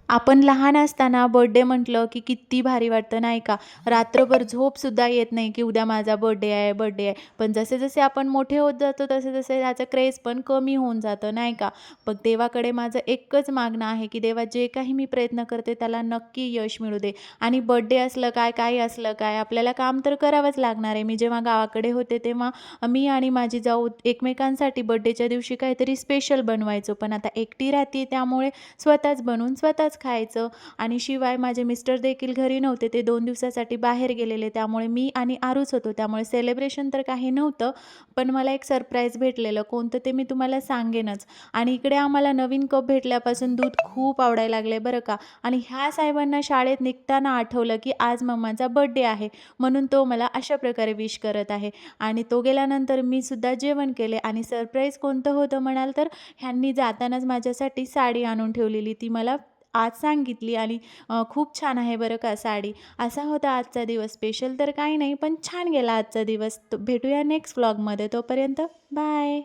आपण लहान असताना बर्थडे म्हटलं की किती भारी वाटतं नाही का? रात्रभर झोपसुद्धा येत नाही की उद्या माझा बर्थडे आहे, बर्थडे आहे. पण जसे-जसे आपण मोठे होत जातो तसे-तसे त्याचं क्रेझ पण कमी होऊन जातं नाही का? पण देवाकडे माझं एकच मागणं आहे की देवा जे काही मी प्रयत्न करते त्याला नक्की यश मिळू दे. आणि बर्थडे असलं काय, काही असलं काय, आपल्याला काम तर करावंच लागणार आहे. मी जेव्हा गावाकडे होते तेव्हा मी आणि माझी जाऊ एकमेकांसाठी बर्थडेच्या दिवशी काहीतरी स्पेशल बनवायचो. पण आता एकटी राहते त्यामुळे स्वतःच बनवून स्वतःच खायचं. आणि शिवाय माझे मिस्टर देखील घरी नव्हते. ते 2 दिवसासाठी बाहेर गेलेले. त्यामुळे मी आणि आरूच होतो. त्यामुळे सेलिब्रेशन तर काही नव्हतं. पण मला एक सरप्राईज भेटलेलं. कोणतं ते मी तुम्हाला सांगेनच. आणि इकडे आम्हाला नवीन कप भेटल्यापासून दूध खूप आवडायला लागले बरं का. आणि ह्या साहेबांना शाळेत निघताना आठवलं, की आज मम्माचा बर्थडे आहे. म्हणून तो मला अशा प्रकारे विश करत आहे. आणि तो गेल्यानंतर मी सुद्धा जेवण केले आणि सरप्राईज कोणतं होतं म्हणाल तर ह्यांनी जातानाच माझ्यासाठी साडी आणून ठेवलेली. ती मला आज सांगितली आणि खूप छान आहे बरं का साडी. असा होता आजचा दिवस. स्पेशल तर काही नाही, पण छान गेला आजचा दिवस. भेटूया नेक्स्ट व्लॉगमध्ये. तोपर्यंत बाय.